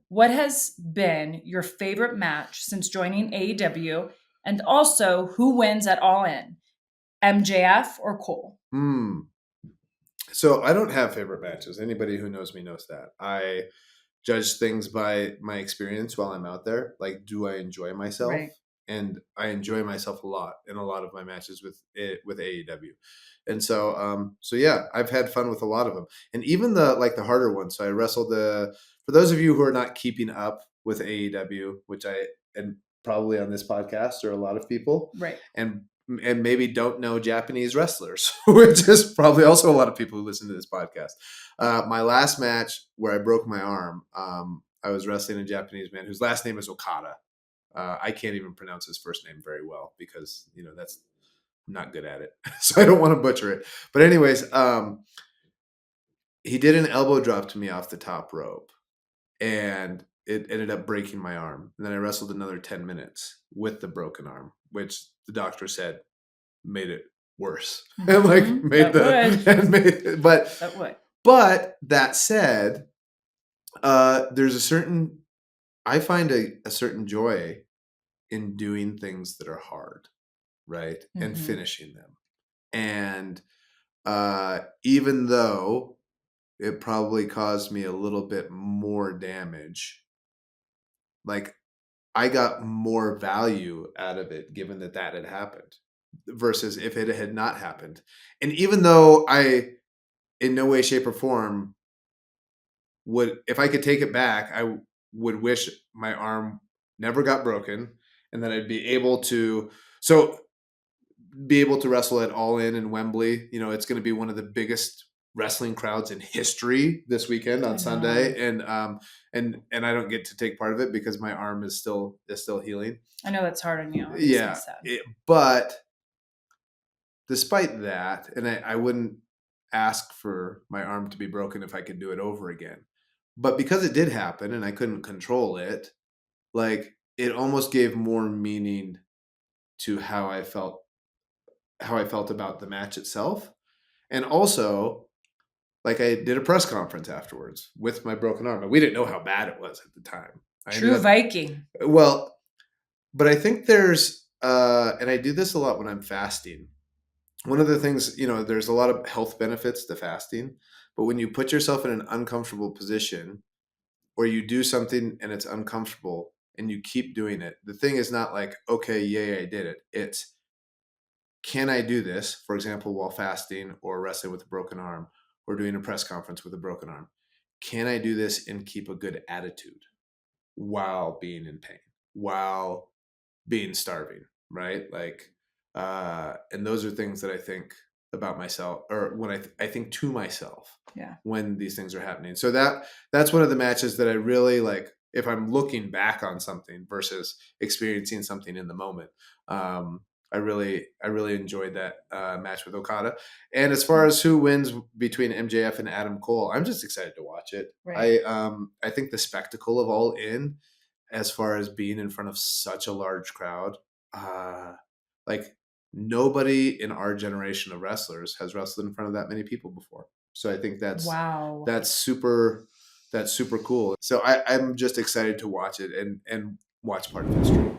what has been your favorite match since joining AEW? And also, who wins at All In, MJF or Cole? So I don't have favorite matches. Anybody who knows me knows that. I judge things by my experience while I'm out there. Like, do I enjoy myself? Right. And I enjoy myself a lot in a lot of my matches with AEW. And so yeah, I've had fun with a lot of them. And even the harder ones. So I wrestled for those of you who are not keeping up with AEW, which I and probably on this podcast are a lot of people. Right. And maybe don't know Japanese wrestlers, which is probably also a lot of people who listen to this podcast. My last match where I broke my arm, I was wrestling a Japanese man whose last name is Okada. I can't even pronounce his first name very well because, that's I'm not good at it. So I don't want to butcher it. But anyways, he did an elbow drop to me off the top rope and it ended up breaking my arm. And then I wrestled another 10 minutes with the broken arm, which the doctor said made it worse. And like made That would. But that said, there's I find a certain joy in doing things that are hard, right? And finishing them. And even though it probably caused me a little bit more damage, like I got more value out of it given that had happened versus if it had not happened. And even though I in no way, shape, or form if I could take it back, I would wish my arm never got broken and that I'd be able to wrestle at All In Wembley. It's going to be one of the biggest wrestling crowds in history this weekend on Sunday. And I don't get to take part of it because my arm is still healing. I know that's hard on you. Yeah. But despite that, and I wouldn't ask for my arm to be broken if I could do it over again. But because it did happen and I couldn't control it, like it almost gave more meaning to how I felt about the match itself. And also, like I did a press conference afterwards with my broken arm. And we didn't know how bad it was at the time. True Viking. Well, but I think there's and I do this a lot when I'm fasting. One of the things, there's a lot of health benefits to fasting, but when you put yourself in an uncomfortable position or you do something and it's uncomfortable and you keep doing it, the thing is not like, okay, yay, I did it. It's, can I do this, for example, while fasting or wrestling with a broken arm or doing a press conference with a broken arm? Can I do this and keep a good attitude while being in pain, while being starving, right? Like, and those are things that I think about myself, or when I think to myself, when these things are happening. So that's one of the matches that I really like. If I'm looking back on something versus experiencing something in the moment, I really enjoyed that match with Okada. And as far as who wins between MJF and Adam Cole, I'm just excited to watch it. Right. I think the spectacle of All In, as far as being in front of such a large crowd, like nobody in our generation of wrestlers has wrestled in front of that many people before. So I think that's super cool. So I'm just excited to watch it and watch part of history.